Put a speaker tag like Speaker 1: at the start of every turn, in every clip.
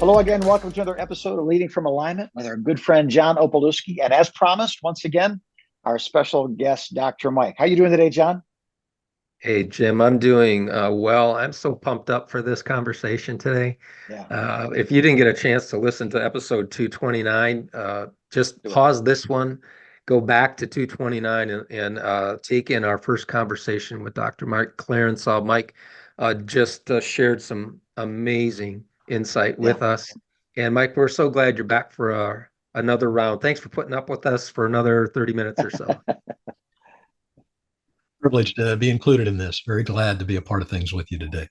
Speaker 1: Hello again. Welcome to another episode of Leading from Alignment with our good friend John Opalewski, and as promised, once again, our special guest, Dr. Mike. How are you doing today, John?
Speaker 2: Hey, Jim, I'm doing well. I'm so pumped up for this conversation today.
Speaker 1: Yeah,
Speaker 2: If you didn't get a chance to listen to episode 229, just
Speaker 1: do it.
Speaker 2: pause this one, go back to 229 and take in our first conversation with Dr. Mike Clarensau. Mike just shared some amazing insight
Speaker 1: Yeah.
Speaker 2: with us. And Mike, we're so glad you're back for another round. Thanks for putting up with us for another 30 minutes or so.
Speaker 3: Privileged to be included in this. Very glad to be a part of things with you today.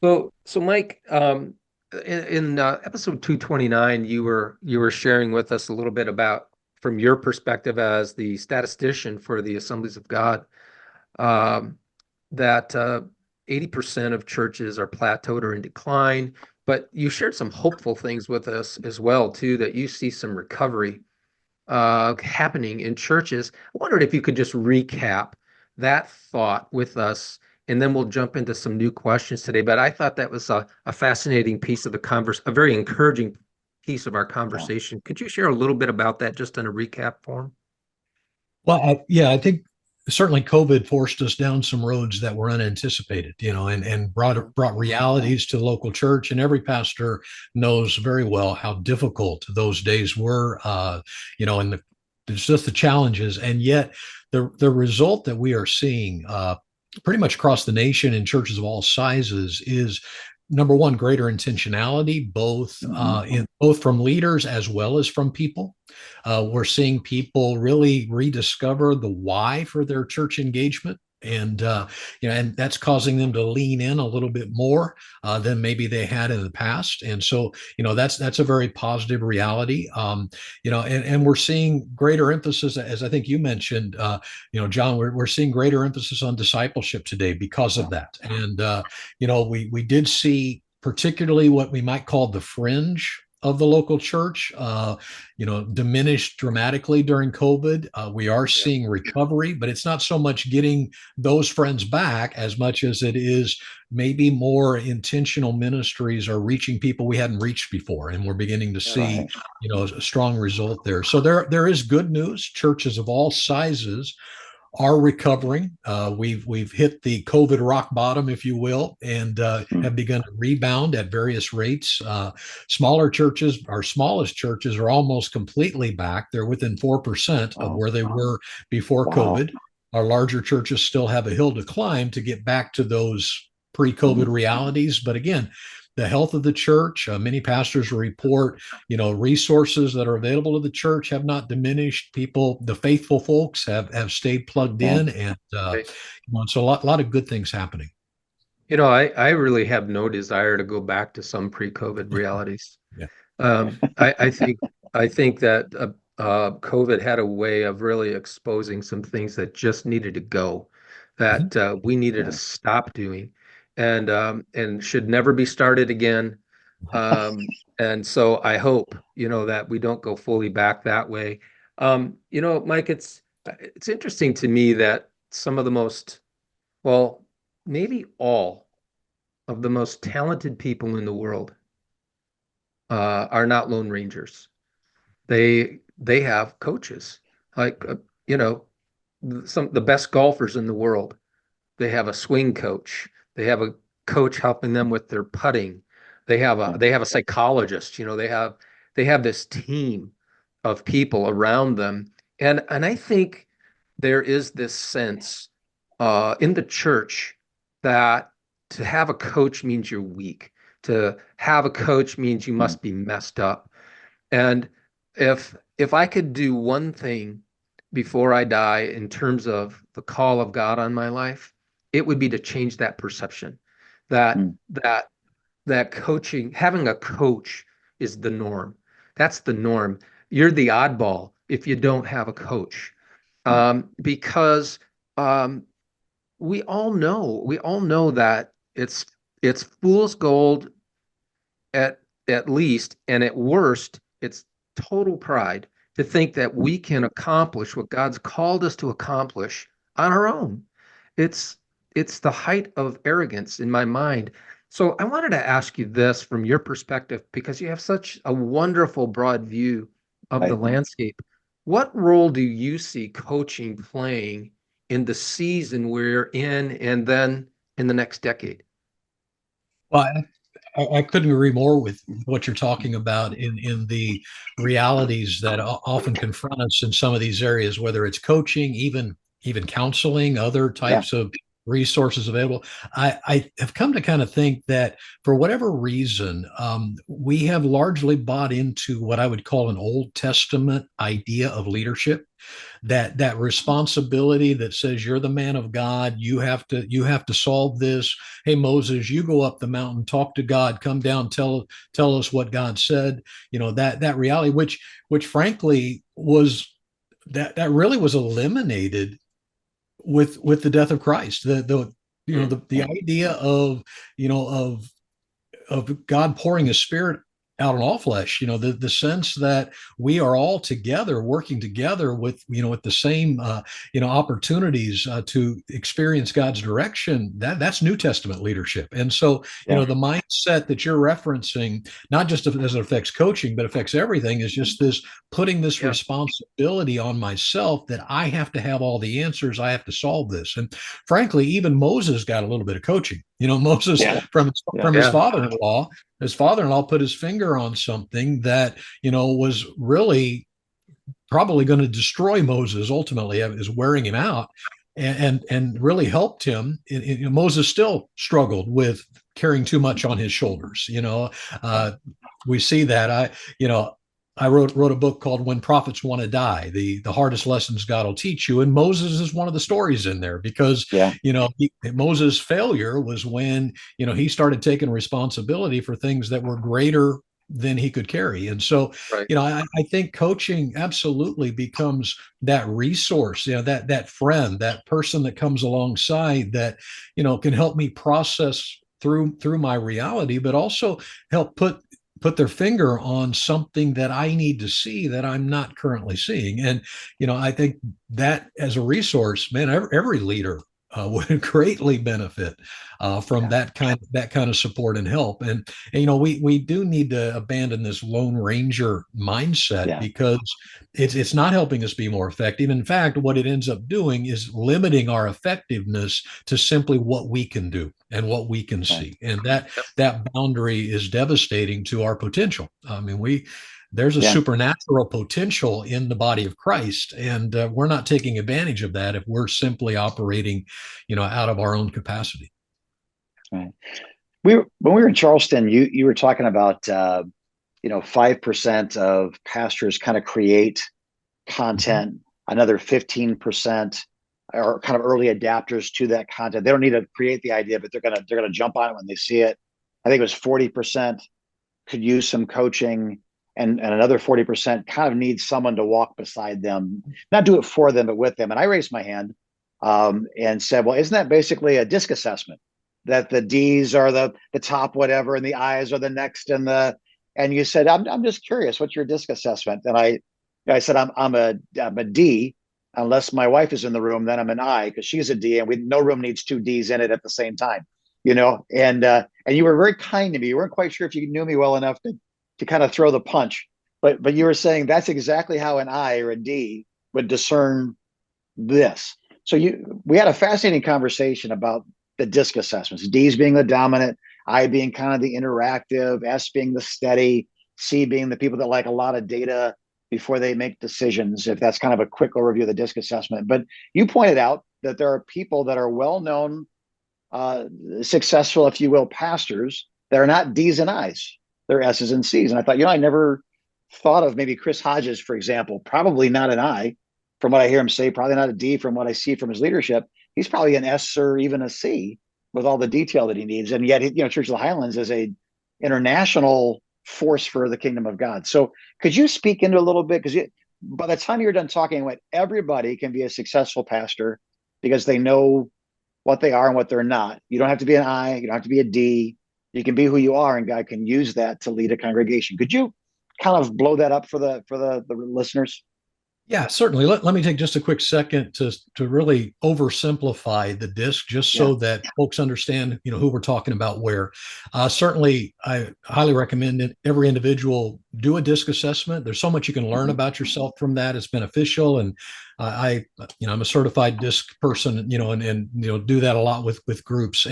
Speaker 2: So Mike, in episode 229, you were sharing with us a little bit about from your perspective as the statistician for the Assemblies of God, um, that 80% of churches are plateaued or in decline. But you shared some hopeful things with us as well, too, that you see some recovery happening in churches. I wondered if you could just recap that thought with us, and then we'll jump into some new questions today. But I thought that was a fascinating piece of the a very encouraging piece of our
Speaker 1: Yeah.
Speaker 2: conversation. Could you share a little bit about that just in a recap form?
Speaker 3: Well, I think certainly COVID forced us down some roads that were unanticipated, and brought realities to the local church. And every pastor knows very well how difficult those days were, and it's just the challenges. And yet, the result that we are seeing pretty much across the nation in churches of all sizes is number one, greater intentionality, both from leaders as well as from people. We're seeing people really rediscover the why for their church engagement. And that's causing them to lean in a little bit more than maybe they had in the past. And so, that's a very positive reality. And we're seeing greater emphasis, as I think you mentioned, John, we're seeing greater emphasis on discipleship today because of that. And we did see particularly what we might call the fringe of the local church, diminished dramatically during COVID. We are
Speaker 2: Yeah.
Speaker 3: seeing recovery, but it's not so much getting those friends back as much as it is maybe more intentional ministries are reaching people we hadn't reached before, and we're beginning to see,
Speaker 1: Right.
Speaker 3: a strong result there. So there is good news. Churches of all sizes are recovering. We've hit the COVID rock bottom, if you will, and
Speaker 1: Hmm.
Speaker 3: have begun to rebound at various rates. Smaller churches, our smallest churches, are almost completely back. They're within 4% of
Speaker 1: Wow.
Speaker 3: where they were before
Speaker 1: Wow.
Speaker 3: COVID. Our larger churches still have a hill to climb to get back to those pre-COVID
Speaker 1: Hmm.
Speaker 3: realities. But again, the health of the church, many pastors report, resources that are available to the church have not diminished. People, the faithful folks have stayed plugged
Speaker 1: Yeah.
Speaker 3: in, and
Speaker 2: Right.
Speaker 3: it's a lot of good things happening.
Speaker 2: I really have no desire to go back to some pre-COVID realities.
Speaker 3: Yeah.
Speaker 2: I think that COVID had a way of really exposing some things that just needed to go,
Speaker 3: Mhm.
Speaker 2: that we needed to
Speaker 1: Yeah.
Speaker 2: stop doing, and should never be started again. And so I hope, that we don't go fully back that way. Mike, it's interesting to me that some of the most, well, maybe all of the most talented people in the world are not Lone Rangers. They have coaches, like some the best golfers in the world. They have a swing coach. They have a coach helping them with their putting.
Speaker 1: Yeah.
Speaker 2: They have a psychologist. They have this team of people around them, and I think there is this sense in the church that to have a coach means you're weak. To have a coach means you
Speaker 1: Hmm.
Speaker 2: must be messed up. And if I could do one thing before I die in terms of the call of God on my life, it would be to change that perception. That
Speaker 1: Hmm.
Speaker 2: that that coaching, having a coach is the norm. That's the norm. You're the oddball if you don't have a coach.
Speaker 1: Yeah.
Speaker 2: Because um, we all know that it's fool's gold at least, and at worst, it's total pride to think that
Speaker 1: Hmm.
Speaker 2: we can accomplish what God's called us to accomplish on our own. It's it's the height of arrogance in my mind. So I wanted to ask you this from your perspective, because you have such a wonderful broad view of the
Speaker 1: Right.
Speaker 2: landscape. What role do you see coaching playing in the season we're in and then in the next decade?
Speaker 3: Well, I couldn't agree more with what you're talking about in the realities that often confront us in some of these areas, whether it's coaching, even counseling, other
Speaker 1: Yeah.
Speaker 3: types of resources available. I have come to kind of think that for whatever reason, we have largely bought into what I would call an Old Testament idea of leadership, that responsibility that says you're the man of God, you have to solve this. Hey, Moses, you go up the mountain, talk to God, come down, tell us what God said. That reality, which frankly was that really was eliminated with the death of Christ. The idea of God pouring his spirit out on all flesh, the sense that we are all together working together with the same opportunities to experience God's direction. That's New Testament leadership. And so
Speaker 1: Yeah.
Speaker 3: the mindset that you're referencing, not just as it affects coaching but affects everything, is just this putting this
Speaker 2: Yeah.
Speaker 3: responsibility on myself, that I have to have all the answers, I have to solve this. And frankly, even Moses got a little bit of coaching. Moses,
Speaker 1: Yeah.
Speaker 3: from his
Speaker 2: Yeah.
Speaker 3: father-in-law. His father-in-law put his finger on something that was really probably going to destroy Moses. Ultimately, is wearing him out, and really helped him. Moses still struggled with carrying too much on his shoulders. We see that. I wrote a book called "When Prophets Want to Die," the hardest lessons God will teach you, and Moses is one of the stories in there, because
Speaker 1: Yeah.
Speaker 3: Moses' failure was when he started taking responsibility for things that were greater than he could carry. And so
Speaker 2: Right.
Speaker 3: I think coaching absolutely becomes that resource, that friend, that person that comes alongside, that can help me process through my reality, but also help put their finger on something that I need to see that I'm not currently seeing. And I think that as a resource, man, every leader would greatly benefit from
Speaker 1: Yeah.
Speaker 3: that kind of support and help. And we do need to abandon this Lone Ranger mindset,
Speaker 1: Yeah.
Speaker 3: because it's not helping us be more effective. In fact, what it ends up doing is limiting our effectiveness to simply what we can do and what we can
Speaker 1: Right.
Speaker 3: see. And that boundary is devastating to our potential. I mean, there's a
Speaker 1: Yeah.
Speaker 3: supernatural potential in the body of Christ, and we're not taking advantage of that if we're simply operating, out of our own capacity.
Speaker 1: Right. When we were in Charleston, you were talking about 5% of pastors kind of create
Speaker 3: Mhm.
Speaker 1: content, another 15% are kind of early adapters to that content. They don't need to create the idea, but they're gonna jump on it when they see it. I think it was 40% could use some coaching, and another 40% kind of needs someone to walk beside them, not do it for them, but with them. And I raised my hand and said, well, isn't that basically a disc assessment? That the D's are the top whatever, and the I's are the next, and you said, I'm just curious, what's your disc assessment? And I said, I'm a D. Unless my wife is in the room, then I'm an I, because she's a D, and no room needs two D's in it at the same time. And you were very kind to me. You weren't quite sure if you knew me well enough to kind of throw the punch, but you were saying that's exactly how an I or a D would discern this. So we had a fascinating conversation about the disc assessments, D's being the dominant, I being kind of the interactive, S being the steady, C being the people that like a lot of data before they make decisions, if that's kind of a quick overview of the disc assessment. But you pointed out that there are people that are well-known, successful, if you will, pastors that are not D's and I's, they're S's and C's. And I thought, I never thought of maybe Chris Hodges, for example, probably not an I from what I hear him say, probably not a D from what I see from his leadership. He's probably an S or even a C with all the detail that he needs. And yet, Church of the Highlands is a international force for the kingdom of God. So could you speak into a little bit? Because by the time you're done talking, what everybody can be a successful pastor because they know what they are and what they're not. You don't have to be an I, you don't have to be a D. You can be who you are, and God can use that to lead a congregation. Could you kind of blow that up for the listeners?
Speaker 3: Yeah, certainly. Let me take just a quick second to really oversimplify the disc, just
Speaker 1: Yeah.
Speaker 3: so that folks understand, who we're talking about where. Certainly, I highly recommend that every individual do a disc assessment. There's so much you can learn
Speaker 1: Mhm.
Speaker 3: about yourself from that. It's beneficial, and I'm a certified disc person, and do that a lot with groups.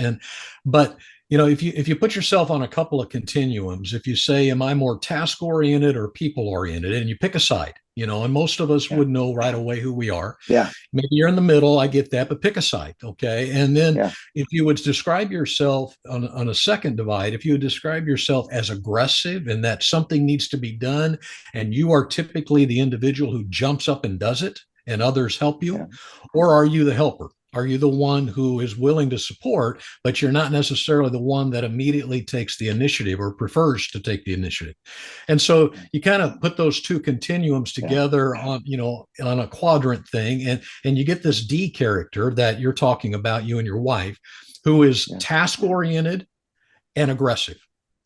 Speaker 3: But if you put yourself on a couple of continuums, if you say, am I more task oriented or people oriented, and you pick a side, and most of us
Speaker 1: Yeah.
Speaker 3: would know right away who we are.
Speaker 1: Yeah.
Speaker 3: Maybe you're in the middle, I get that, but pick a side. Okay. And then
Speaker 1: Yeah.
Speaker 3: if you would describe yourself on a second divide, if you would describe yourself as aggressive and that something needs to be done, and you are typically the individual who jumps up and does it and others help
Speaker 1: Yeah.
Speaker 3: you, or are you the helper? Are you the one who is willing to support, but you're not necessarily the one that immediately takes the initiative or prefers to take the initiative? And so you kind of put those two continuums
Speaker 1: Yeah.
Speaker 3: together on a quadrant thing, and you get this D character that you're talking about, you and your wife, who is
Speaker 1: Yeah.
Speaker 3: task oriented and aggressive.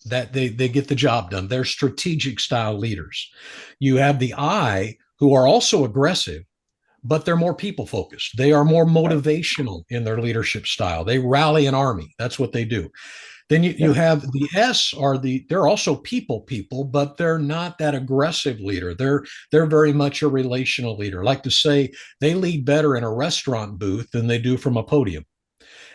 Speaker 3: That they get the job done. They're strategic style leaders. You have the I, who are also aggressive, but they're more people focused. They are more
Speaker 1: Right.
Speaker 3: motivational in their leadership style. They rally an army. That's what they do. Then you
Speaker 1: Yeah.
Speaker 3: have the S, they're also people, but they're not that aggressive leader. They're very much a relational leader. Like to say they lead better in a restaurant booth than they do from a podium.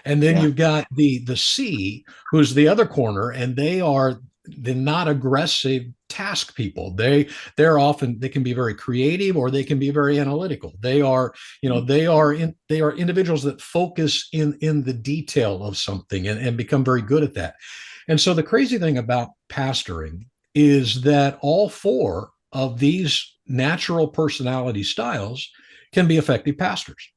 Speaker 3: And then
Speaker 1: Yeah.
Speaker 3: you've got the C, who's the other corner, and they are the not aggressive task people. They can be very creative, or they can be very analytical. They are individuals that focus in the detail of something, and become very good at that. And so the crazy thing about pastoring is that all four of these natural personality styles can be effective pastors.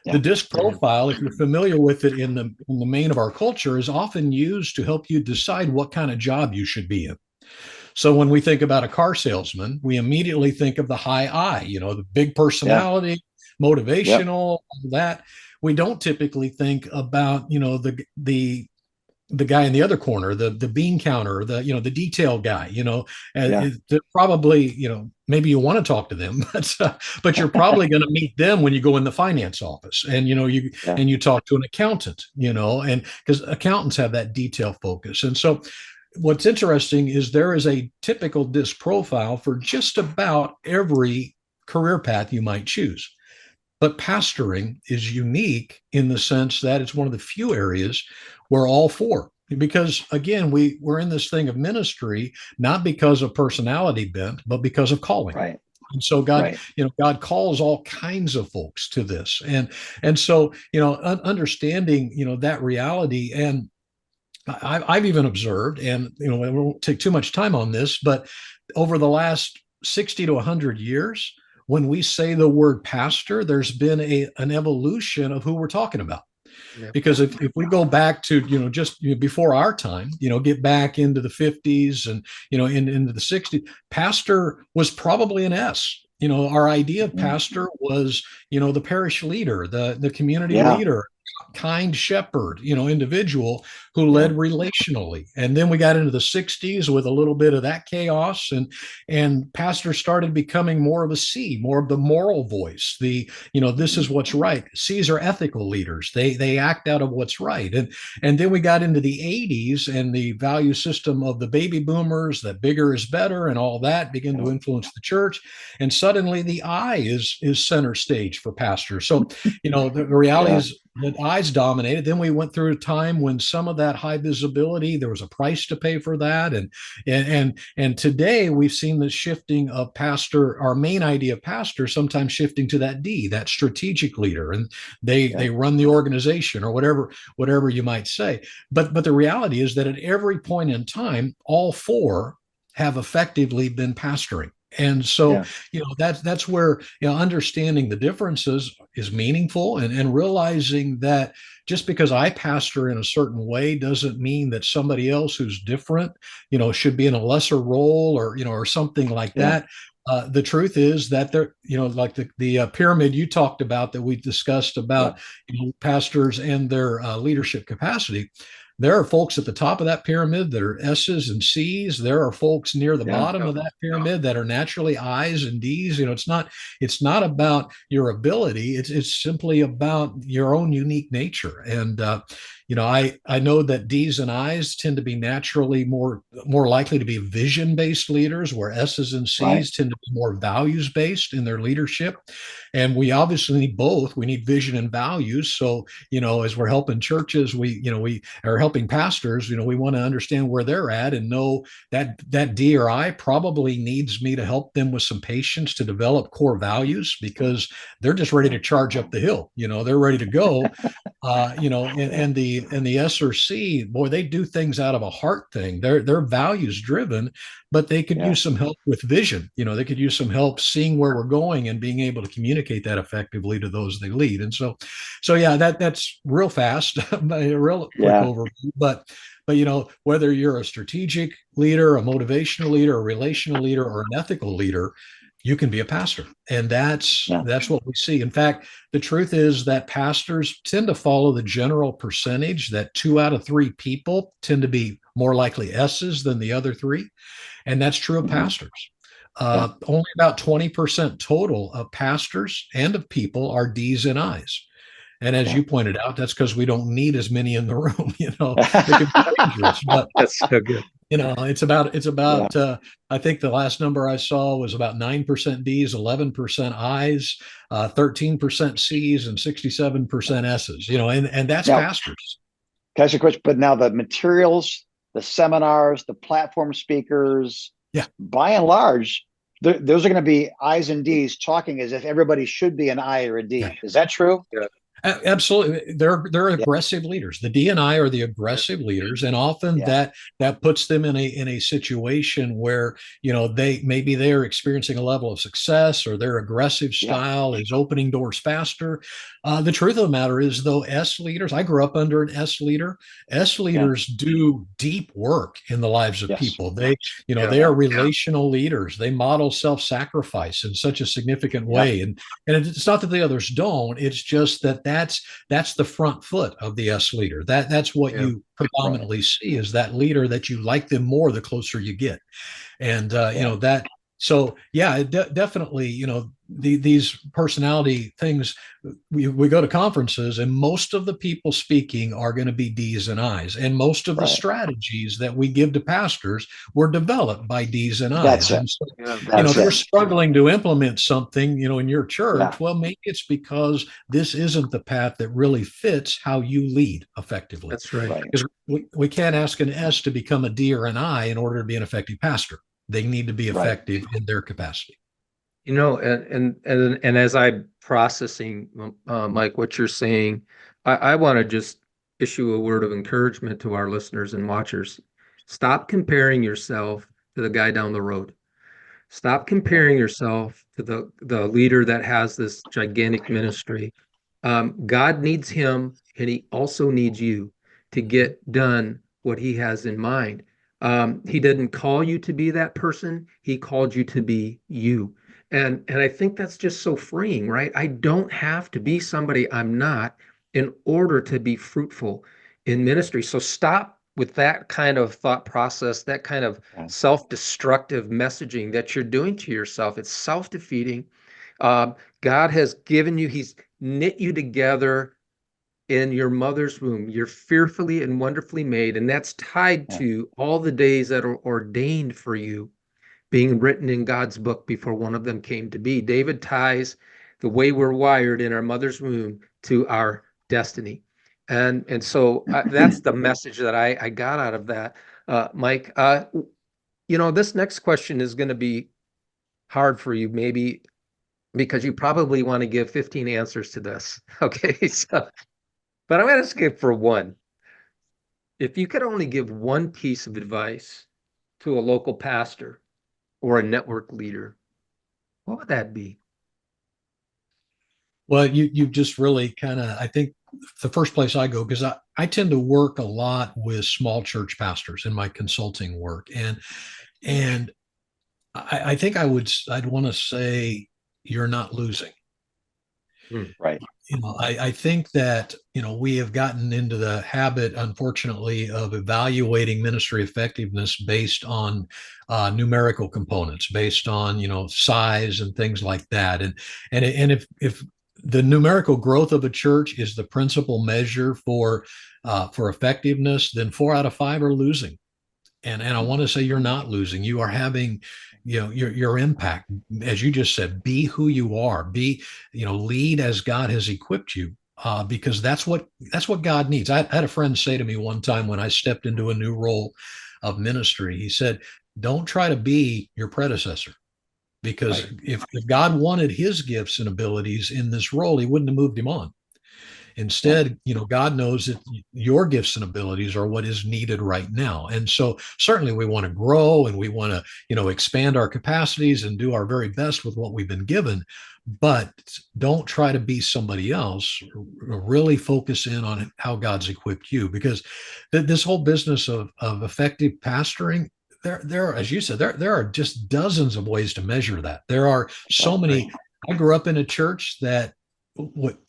Speaker 3: The
Speaker 1: Yeah.
Speaker 3: disc
Speaker 2: Mhm.
Speaker 3: profile, if you're familiar with it in the main of our culture, is often used to help you decide what kind of job you should be in. So when we think about a car salesman, we immediately think of the high I, the big
Speaker 1: Yeah.
Speaker 3: personality,
Speaker 1: Yep.
Speaker 3: motivational, all that. We don't typically think about, the guy in the other corner, the bean counter, the detail guy,
Speaker 1: Yeah.
Speaker 3: probably, maybe you want to talk to them, but you're probably going to meet them when you go in the finance office, and
Speaker 1: Yeah.
Speaker 3: you talk to an accountant, and because accountants have that detail focus. And so what's interesting is there is a typical disc profile for just about every career path you might choose. But pastoring is unique in the sense that it's one of the few areas where all four, because again, we're in this thing of ministry, not because of personality bent, but because of calling.
Speaker 1: Right.
Speaker 3: And so God,
Speaker 1: Right.
Speaker 3: God calls all kinds of folks to this. And so, understanding, that reality. And I've even observed, and I won't take too much time on this, but over the last 60 to 100 years, when we say the word pastor, there's been an evolution of who we're talking about.
Speaker 2: Yep.
Speaker 3: Because if we go back to just before our time, get back into the 50s, and into the 60s, pastor was probably an S. Our idea of
Speaker 1: Mhm.
Speaker 3: pastor was the parish leader, the community
Speaker 1: Yeah.
Speaker 3: leader, kind shepherd, individual who
Speaker 1: Yeah.
Speaker 3: led relationally. And then we got into the 60s with a little bit of that chaos, and pastors started becoming more of a C, more of the moral voice. This is what's right. C's are ethical leaders. They act out of what's right. And then we got into the 80s, and the value system of the baby boomers, that bigger is better, and all that began to influence the church. And suddenly the I is center stage for pastors. So, the reality
Speaker 1: Yeah.
Speaker 3: is that I's dominated. Then we went through a time when some of that high visibility, there was a price to pay for that. And today we've seen the shifting of pastor, our main idea of pastor, sometimes shifting to that D, that strategic leader, and they
Speaker 1: Yeah.
Speaker 3: run the organization, or whatever you might say. But the reality is that at every point in time, all four have effectively been pastoring. And so,
Speaker 1: Yeah.
Speaker 3: that's where, understanding the differences is meaningful, and realizing that just because I pastor in a certain way doesn't mean that somebody else who's different, should be in a lesser role, or something like
Speaker 1: Yeah.
Speaker 3: that. The truth is that they're, like the pyramid you talked about, that we discussed
Speaker 1: Yeah.
Speaker 3: about, pastors and their leadership capacity. there are folks at the top of that pyramid that are S's and C's. There are folks near the bottom of that pyramid that are naturally I's and D's. It's not about your ability. It's simply about your own unique nature. And I know that D's and I's tend to be naturally more likely to be vision based leaders, where S's and C's tend to be more values based in their leadership. And we obviously need both. We need vision and values. So, as we're helping churches, we are helping pastors, we want to understand where they're at and know that D or I probably needs me to help them with some patience to develop core values, because they're just ready to charge up the hill. They're ready to go. And the S or C, boy, they do things out of a heart thing. They're values driven, but they could use some help with vision. They could use some help seeing where we're going and being able to communicate that effectively to those they lead. And so yeah, that's real fast, a real quick overview. But whether you're a strategic leader, a motivational leader, a relational leader, or an ethical leader, you can be a pastor. And that's what we see. In fact, the truth is that pastors tend to follow the general percentage that 2 out of 3 people tend to be more likely S's than the other 3. And that's true of pastors. Only about 20% total of pastors and of people are D's and I's. And as you pointed out, that's because we don't need as many in the room. It can be dangerous, but
Speaker 2: That's so good.
Speaker 3: it's about I think the last number I saw was about 9% D's, 11% I's, 13% C's, and 67% S's. And that's pastors.
Speaker 1: Can I ask you a question? But now the materials, the seminars, the platform speakers, by and large, those are going to be I's and D's talking as if everybody should be an I or a D. Yeah. Is that true?
Speaker 3: Yeah. Absolutely. They're aggressive leaders. The D&I are the aggressive leaders. And often that puts them in a situation where, they're experiencing a level of success, or their aggressive style is opening doors faster. The truth of the matter is, though, S leaders, I grew up under an S leader. S leaders do deep work in the lives of people. They are relational leaders. They model self-sacrifice in such a significant way. And it's not that the others don't. It's just that's the front foot of the S leader. That's what you predominantly see, is that leader that you like them more the closer you get. And that. So definitely, these personality things, we go to conferences, and most of the people speaking are going to be D's and I's, and most of the strategies that we give to pastors were developed by D's and I's. And so, if you're struggling to implement something, in your church, well, maybe it's because this isn't the path that really fits how you lead effectively.
Speaker 2: That's right.
Speaker 3: Because we can't ask an S to become a D or an I in order to be an effective pastor. They need to be effective in their capacity.
Speaker 2: And as I'm processing, Mike, what you're saying, I want to just issue a word of encouragement to our listeners and watchers. Stop comparing yourself to the guy down the road. Stop comparing yourself to the leader that has this gigantic ministry. God needs him, and he also needs you to get done what he has in mind. He didn't call you to be that person. He called you to be you. And I think that's just so freeing, right? I don't have to be somebody I'm not in order to be fruitful in ministry. So stop with that kind of thought process, that kind of self-destructive messaging that you're doing to yourself. It's self-defeating. God has given you, he's knit you together in your mother's womb. You're fearfully and wonderfully made, and that's tied to all the days that are ordained for you, being written in God's book before one of them came to be. David ties the way we're wired in our mother's womb to our destiny. And so that's the message that I got out of that, Mike. This next question is going to be hard for you, maybe because you probably want to give 15 answers to this. Okay, so, but I'm going to skip for one. If you could only give one piece of advice to a local pastor or a network leader, what would that be?
Speaker 3: Well, you just really kind of, I think the first place I go, because I tend to work a lot with small church pastors in my consulting work. And I think I'd want to say, you're not losing.
Speaker 2: Mm.
Speaker 1: Right.
Speaker 3: I think that, we have gotten into the habit, unfortunately, of evaluating ministry effectiveness based on numerical components, based on, size and things like that. And if the numerical growth of a church is the principal measure for effectiveness, then 4 out of 5 are losing. And I want to say you're not losing. You are having, your impact, as you just said, be who you are, lead as God has equipped you. Because that's what God needs. I had a friend say to me one time when I stepped into a new role of ministry. He said, "Don't try to be your predecessor, because
Speaker 2: Right.
Speaker 3: if God wanted his gifts and abilities in this role, he wouldn't have moved him on. Instead, God knows that your gifts and abilities are what is needed right now. And so certainly we want to grow and we want to, expand our capacities and do our very best with what we've been given. But don't try to be somebody else. Really focus in on how God's equipped you, because this whole business of effective pastoring, there, as you said, there are just dozens of ways to measure that. There are so many. I grew up in a church that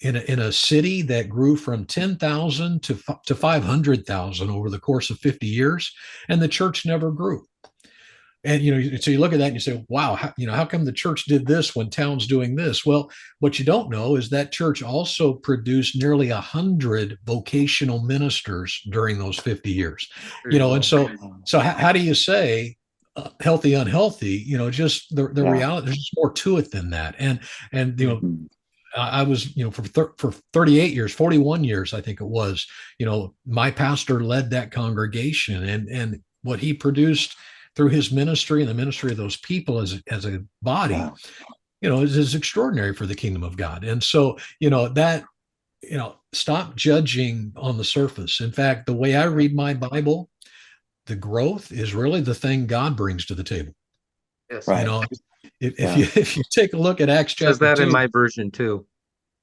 Speaker 3: in a city that grew from 10,000 to 500,000 over the course of 50 years, and the church never grew. And so you look at that and you say, wow, how come the church did this when town's doing this? Well, what you don't know is that church also produced nearly 100 vocational ministers during those 50 years. And so how do you say healthy, unhealthy? Just the reality. There's just more to it than that. And I was, for 38 years, 41 years, I think it was, my pastor led that congregation, and what he produced through his ministry and the ministry of those people as a body, is extraordinary for the kingdom of God. And so, stop judging on the surface. In fact, the way I read my Bible, the growth is really the thing God brings to the table.
Speaker 2: Yes.
Speaker 1: Right.
Speaker 3: If you take a look at Acts
Speaker 2: It says
Speaker 3: chapter
Speaker 2: that in
Speaker 3: 2,
Speaker 2: my version too.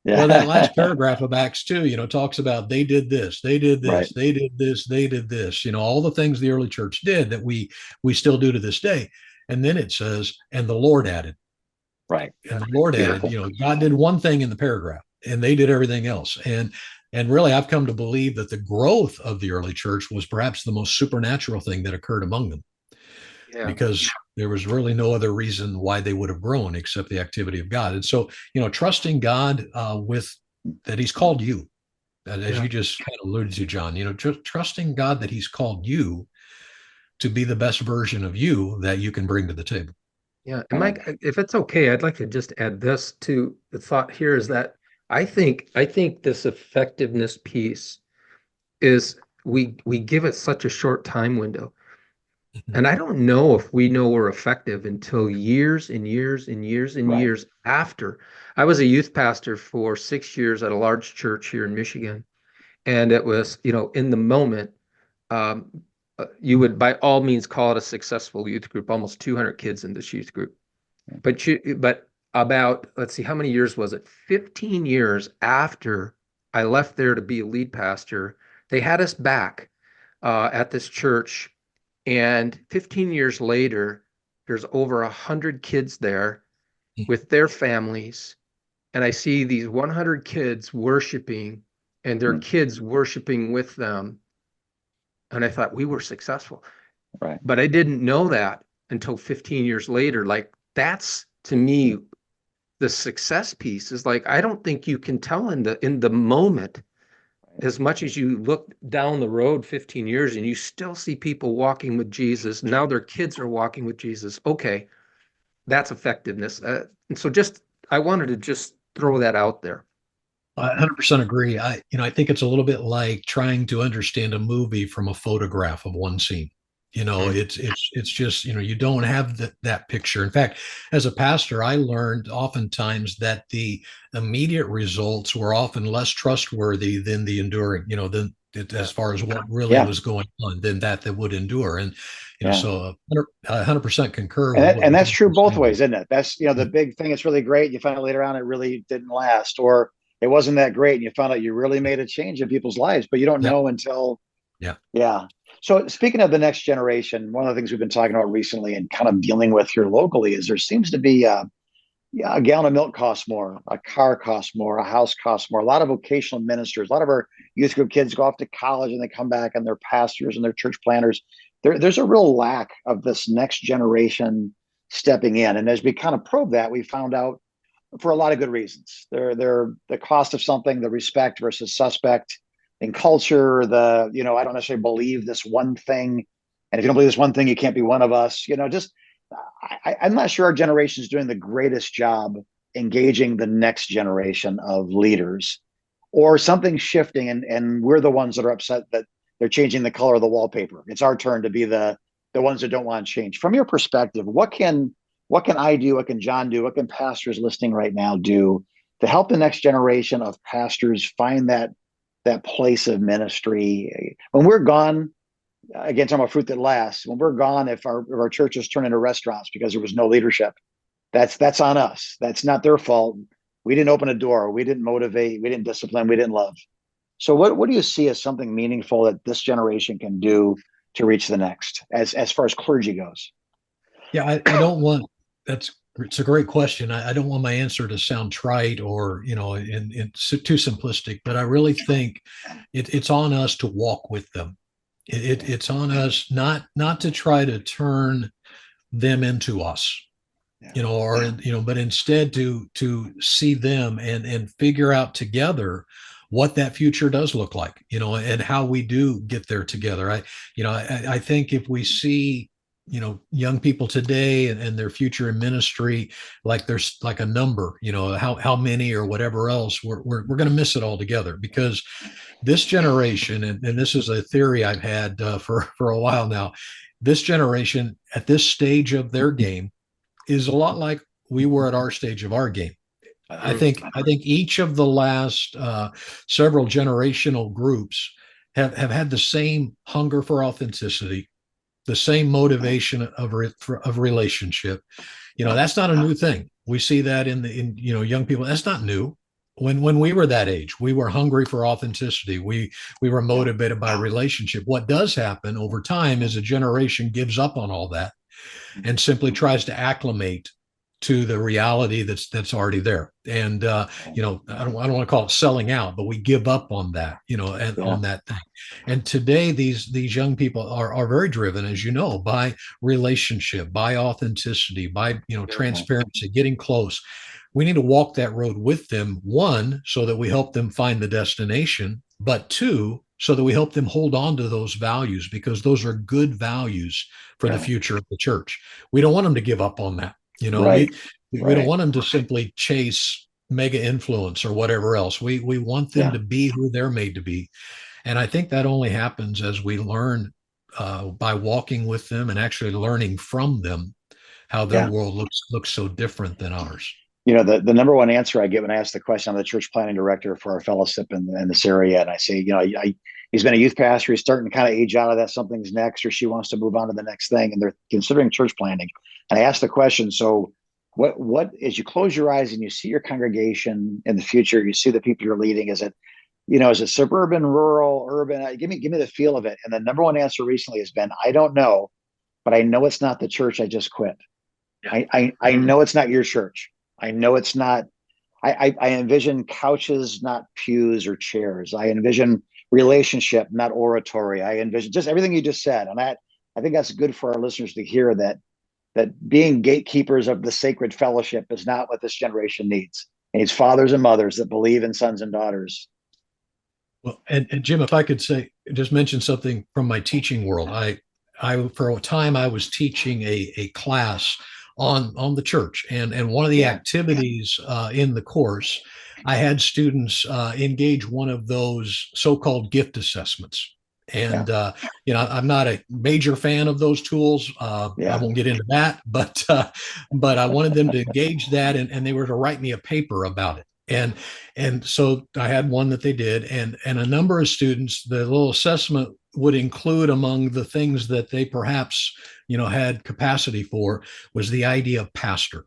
Speaker 3: well, that last paragraph of Acts 2, talks about they did this, they did this,
Speaker 1: Right.
Speaker 3: they did this, they did this, all the things the early church did that we still do to this day. And then it says, and the Lord added.
Speaker 1: Right.
Speaker 3: And the Lord added, God did one thing in the paragraph and they did everything else. And really, I've come to believe that the growth of the early church was perhaps the most supernatural thing that occurred among them, because there was really no other reason why they would have grown except the activity of God. And so, trusting God with that he's called you, as you just kind of alluded to, John, trusting God that he's called you to be the best version of you that you can bring to the table.
Speaker 2: Yeah. And Mike, if it's okay, I'd like to just add this to the thought here is that I think this effectiveness piece is we give it such a short time window. And I don't know if we know we're effective until years and years and years and years after. I was a youth pastor for 6 years at a large church here in Michigan. And it was, in the moment, um, you would by all means call it a successful youth group, almost 200 kids in this youth group. But about, let's see, how many years was it? 15 years after I left there to be a lead pastor, they had us back at this church. And 15 years later, there's over 100 kids there with their families. And I see these 100 kids worshiping and their kids worshiping with them. And I thought we were successful.
Speaker 1: Right.
Speaker 2: But I didn't know that until 15 years later. Like, that's to me the success piece is like, I don't think you can tell in the moment as much as you look down the road 15 years and you still see people walking with Jesus. Now their kids are walking with Jesus. Okay, that's effectiveness. And so I wanted to just throw that out there.
Speaker 3: I 100% agree. I think it's a little bit like trying to understand a movie from a photograph of one scene. It's just, you don't have that picture. In fact, as a pastor, I learned oftentimes that the immediate results were often less trustworthy than the enduring, as far as what really was going on, than that would endure. And, so 100% concur with what
Speaker 1: and that's
Speaker 3: John
Speaker 1: true
Speaker 3: was
Speaker 1: both
Speaker 3: saying.
Speaker 1: ways, isn't it? That's, the big thing. It's really great. You find out later on, it really didn't last, or it wasn't that great. And you found out you really made a change in people's lives, but you don't know until, yeah. So speaking of the next generation, one of the things we've been talking about recently and kind of dealing with here locally is there seems to be Yeah, a gallon of milk costs more, a car costs more, a house costs more. A lot of vocational ministers, a lot of our youth group kids go off to college and they come back and they're pastors and they're church planners. There's a real lack of this next generation stepping in. And as we kind of probe that, we found out for a lot of good reasons. They're the cost of something, the respect versus suspect in culture, I don't necessarily believe this one thing. And if you don't believe this one thing, you can't be one of us. Just I'm not sure our generation is doing the greatest job engaging the next generation of leaders, or something shifting, and we're the ones that are upset that they're changing the color of the wallpaper. It's our turn to be the ones that don't want to change. From your perspective, what can I do? What can John do? What can pastors listening right now do to help the next generation of pastors find that place of ministry when we're gone? Again, talking about fruit that lasts. When we're gone, if our churches turn into restaurants because there was no leadership, that's on us. That's not their fault. We didn't open a door. We didn't motivate. We didn't discipline. We didn't love. So what do you see as something meaningful that this generation can do to reach the next, as far as clergy goes?
Speaker 3: Yeah, I don't want it's a great question. I don't want my answer to sound trite or too simplistic, but I really think it's on us to walk with them. It's on us not to try to turn them into us, but instead to see them and figure out together what that future does look like, and how we do get there together. I think if we see young people today and their future in ministry like there's like a number, how many or whatever else, we're going to miss it altogether, because this generation, and this is a theory I've had for a while now, this generation at this stage of their game is a lot like we were at our stage of our game. I think each of the last several generational groups have had the same hunger for authenticity, the same motivation of relationship. That's not a new thing. We see that in young people. That's not new. When we were that age, we were hungry for authenticity. We were motivated by relationship. What does happen over time is a generation gives up on all that and simply tries to acclimate to the reality that's already there. And I don't want to call it selling out, but we give up on that, and on that thing. And today these young people are very driven, as you know, by relationship, by authenticity, by transparency, getting close. We need to walk that road with them, one, so that we help them find the destination, but two, so that we help them hold on to those values, because those are good values for the future of the church. We don't want them to give up on that.
Speaker 1: Right.
Speaker 3: We don't want them to simply chase mega influence or whatever else. We want them to be who they're made to be. And I think that only happens as we learn by walking with them and actually learning from them how their world looks so different than ours.
Speaker 1: The number one answer I get when I ask the question, I'm the church planning director for our fellowship in this area. And I say, he's been a youth pastor. He's starting to kind of age out of that. Something's next, or she wants to move on to the next thing. And they're considering church planning. And I ask the question, so what, as you close your eyes and you see your congregation in the future, you see the people you're leading, is it suburban, rural, urban? Give me the feel of it. And the number one answer recently has been, I don't know, but I know it's not the church I just quit. I know it's not your church. I know it's not. I envision couches, not pews or chairs. I envision relationship, not oratory. I envision just everything you just said. And I think that's good for our listeners to hear, that being gatekeepers of the sacred fellowship is not what this generation needs. It needs fathers and mothers that believe in sons and daughters.
Speaker 3: Well, and Jim, if I could just mention something from my teaching world. I for a time I was teaching a class on the church, and one of the activities in the course, I had students engage one of those so-called gift assessments. And I'm not a major fan of those tools. I won't get into that, but I wanted them to engage that, and they were to write me a paper about it. And so I had one that they did, and a number of students, the little assessment would include, among the things that they perhaps had capacity for, was the idea of pastor.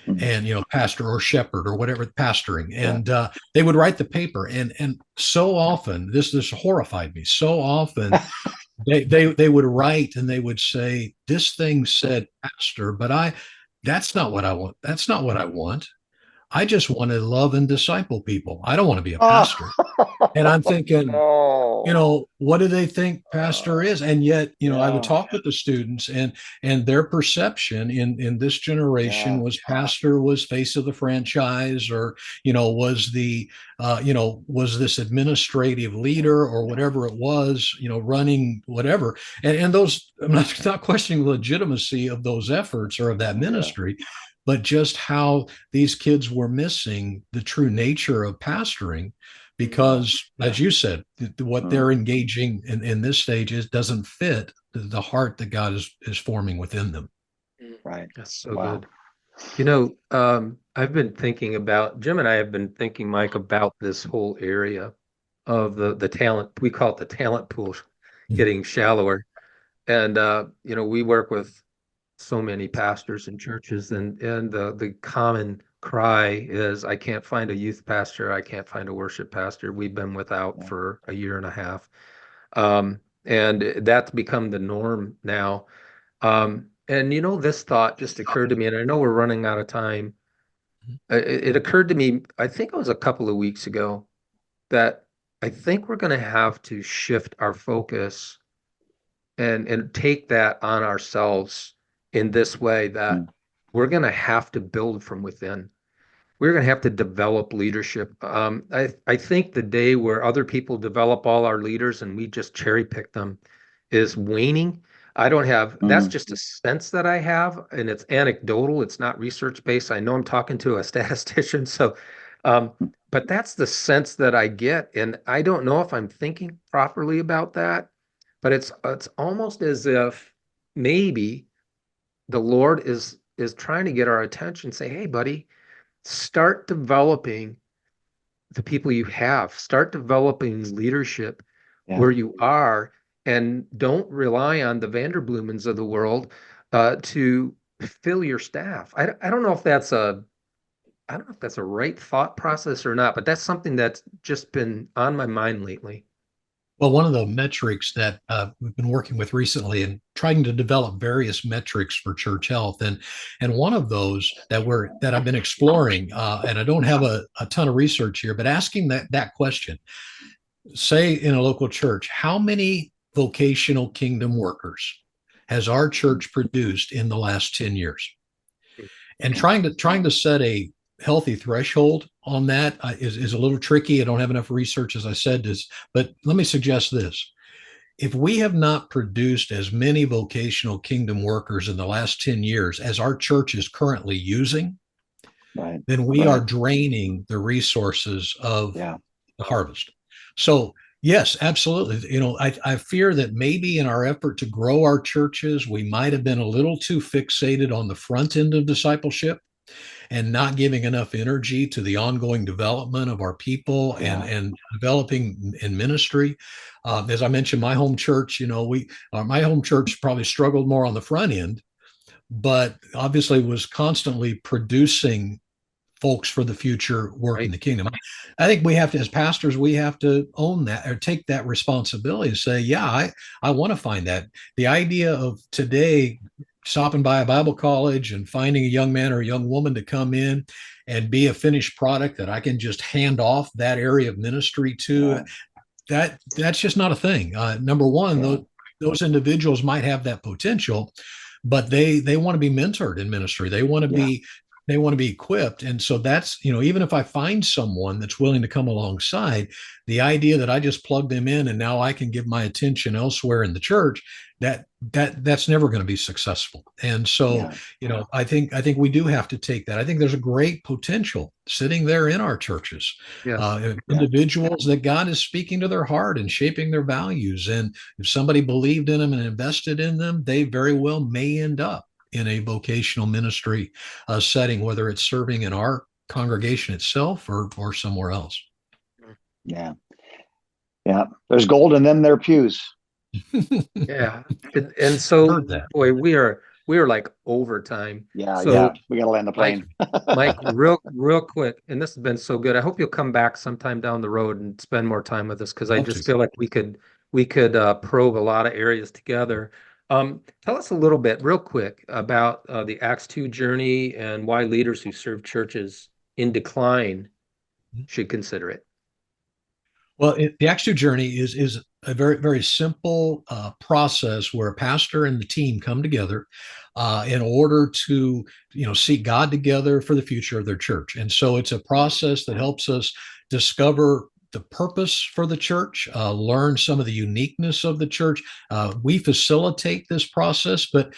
Speaker 3: And pastor or shepherd or whatever, pastoring. And they would write the paper, and so often this horrified me. So often they would write and they would say, this thing said pastor, but That's not what I want. That's not what I want. I just want to love and disciple people. I don't want to be a pastor. And I'm thinking,
Speaker 1: No.
Speaker 3: what do they think pastor is? And yet, I would
Speaker 1: Yeah.
Speaker 3: talk with the students, and their perception in this generation
Speaker 1: Yeah.
Speaker 3: was pastor was face of the franchise, or was the was this administrative leader or whatever it was, running whatever. And those, I'm not questioning the legitimacy of those efforts or of that
Speaker 1: Yeah.
Speaker 3: ministry, but just how these kids were missing the true nature of pastoring, because as you said, what they're engaging in this stage doesn't fit the heart that God is forming within them.
Speaker 1: Right.
Speaker 2: That's so
Speaker 1: Wow.
Speaker 2: good. I've been thinking about, Jim and I have been thinking, Mike, about this whole area of the talent. We call it the talent pool getting shallower. And we work with so many pastors and churches, and the common cry is, I can't find a youth pastor, I can't find a worship pastor. We've been without for a year and a half. And that's become the norm now. And this thought just occurred to me, and I know we're running out of time. It occurred to me, I think it was a couple of weeks ago, that I think we're going to have to shift our focus and take that on ourselves in this way, that we're going to have to build from within. We're going to have to develop leadership. I think the day where other people develop all our leaders and we just cherry pick them is waning. I don't have, that's just a sense that I have, and it's anecdotal. It's not research based. I know I'm talking to a statistician. So, but that's the sense that I get. And I don't know if I'm thinking properly about that, but it's almost as if maybe the Lord is trying to get our attention, say, hey, buddy, start developing the people you have, start developing leadership where you are, and don't rely on the Vanderblumens of the world to fill your staff. I don't know if that's a right thought process or not, but that's something that's just been on my mind lately.
Speaker 3: Well, one of the metrics that we've been working with recently and trying to develop various metrics for church health, and one of those that I've been exploring, and I don't have a ton of research here, but asking that question, say in a local church, how many vocational kingdom workers has our church produced in the last 10 years? And trying to set a healthy threshold on that is a little tricky. I don't have enough research, as I said, but let me suggest this. If we have not produced as many vocational kingdom workers in the last 10 years as our church is currently using, then we are draining the resources of the harvest. So yes, absolutely. I fear that maybe in our effort to grow our churches, we might have been a little too fixated on the front end of discipleship and not giving enough energy to the ongoing development of our people and developing in ministry. As I mentioned, my home church, my home church probably struggled more on the front end, but obviously was constantly producing folks for the future work in the kingdom. I think we have to, as pastors, we have to own that or take that responsibility and say, yeah, I want to find that. The idea of today stopping by a Bible college and finding a young man or a young woman to come in and be a finished product that I can just hand off that area of ministry to, that's just not a thing. Number one, those individuals might have that potential, but they want to be mentored in ministry. They want to be equipped. And so that's, even if I find someone that's willing to come alongside, the idea that I just plug them in and now I can give my attention elsewhere in the church, that's never going to be successful. And so, I think we do have to take that. I think there's a great potential sitting there in our churches, individuals that God is speaking to their heart and shaping their values. And if somebody believed in them and invested in them, they very well may end up in a vocational ministry setting, whether it's serving in our congregation itself or somewhere else.
Speaker 1: Yeah. There's gold in them their pews.
Speaker 2: And so, boy, we are like overtime.
Speaker 1: We got to land the plane.
Speaker 2: Mike, real quick, and this has been so good. I hope you'll come back sometime down the road and spend more time with us, because I just feel like we could probe a lot of areas together. Tell us a little bit, real quick, about the Acts 2 journey and why leaders who serve churches in decline should consider it.
Speaker 3: Well, the Acts 2 journey is a very, very simple process where a pastor and the team come together in order to, seek God together for the future of their church. And so it's a process that helps us discover the purpose for the church, learn some of the uniqueness of the church. We facilitate this process, but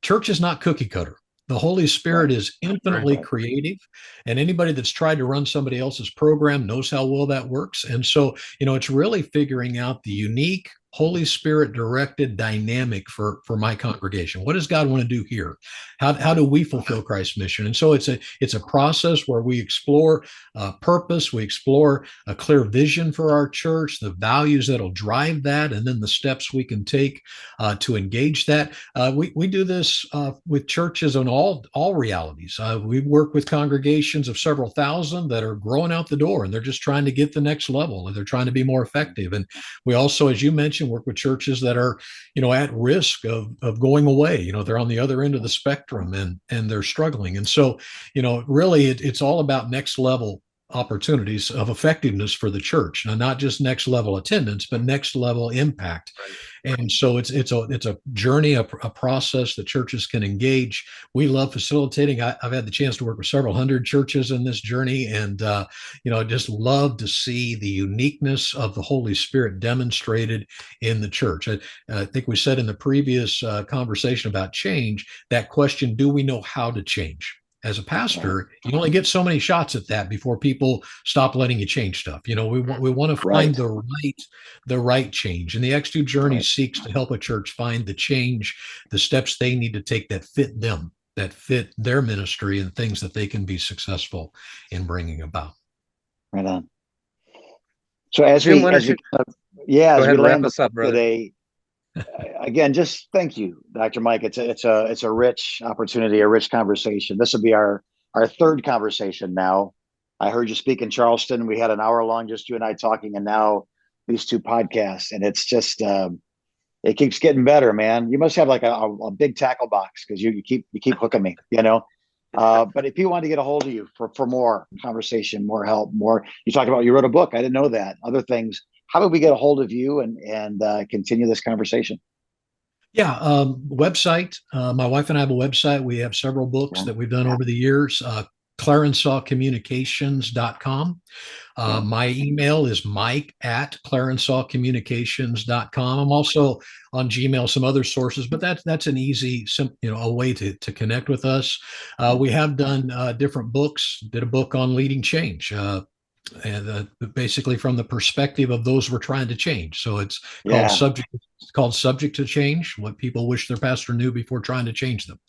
Speaker 3: church is not cookie cutter. The Holy Spirit is infinitely creative, and anybody that's tried to run somebody else's program knows how well that works. And so, it's really figuring out the unique Holy Spirit directed dynamic for my congregation. What does God want to do here? How do we fulfill Christ's mission? And so it's a process where we explore purpose, we explore a clear vision for our church, the values that'll drive that, and then the steps we can take to engage that. We do this with churches on all realities. We work with congregations of several thousand that are growing out the door, and they're just trying to get the next level, and they're trying to be more effective. And we also, as you mentioned, work with churches that are, at risk of going away. They're on the other end of the spectrum, and they're struggling. And so, really, it's all about next level opportunities of effectiveness for the church. Now, not just next level attendance, but next level impact. And so it's a journey, a process that churches can engage. We love facilitating. I've had the chance to work with several hundred churches in this journey, and just love to see the uniqueness of the Holy Spirit demonstrated in the church. I think we said in the previous conversation about change, that question, do we know how to change? As a pastor, you only get so many shots at that before people stop letting you change stuff. We want to find the right change, and the X2 journey seeks to help a church find the change, the steps they need to take that fit them, that fit their ministry, and things that they can be successful in bringing about.
Speaker 1: Right on. So as we land
Speaker 2: us up, brother.
Speaker 1: today. Again, just thank you, Dr. Mike. It's a rich opportunity, a rich conversation. This will be our third conversation now. I heard you speak in Charleston. We had an hour long, just you and I talking, and now these two podcasts. And it's just it keeps getting better, man. You must have like a big tackle box because you keep hooking me, But if you want to get a hold of you for more conversation, more help, more, you talked about you wrote a book. I didn't know that. Other things. How do we get a hold of you and continue this conversation?
Speaker 3: Yeah, website. My wife and I have a website. We have several books that we've done over the years. ClarensauCommunications.com. My email is mike@ClarensauCommunications.com. I'm also on Gmail, some other sources, but that's an easy, a way to connect with us. We have done different books. Did a book on leading change. And basically from the perspective of those we're trying to change. So it's called Subject to Change, what people wish their pastor knew before trying to change them.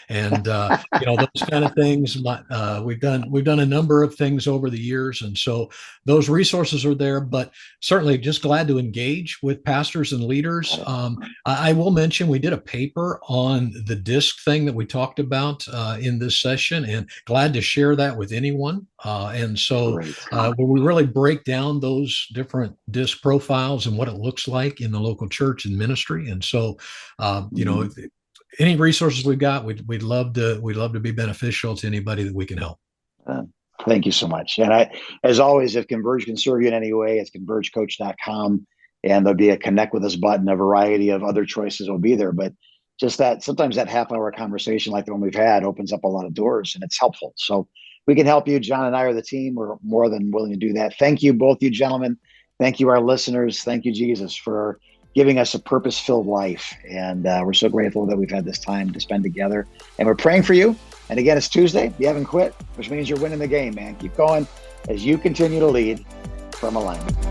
Speaker 3: And those kind of things. We've done a number of things over the years, and so those resources are there. But certainly, just glad to engage with pastors and leaders. I will mention we did a paper on the DISC thing that we talked about in this session, and glad to share that with anyone. And so where we really break down those different DISC profiles and what it looks like in the local church and ministry. And so, if any resources we've got, we'd love to be beneficial to anybody that we can help.
Speaker 1: Thank you so much. And as always, if Converge can serve you in any way, it's convergecoach.com, and there'll be a connect with us button. A variety of other choices will be there, but just that sometimes that half-hour conversation like the one we've had opens up a lot of doors, and it's helpful. So we can help you. John and I are the team. We're more than willing to do that. Thank you, both you gentlemen. Thank you, our listeners. Thank you, Jesus, for giving us a purpose-filled life. And we're so grateful that we've had this time to spend together. And we're praying for you. And again, it's Tuesday. You haven't quit, which means you're winning the game, man. Keep going as you continue to lead from alignment.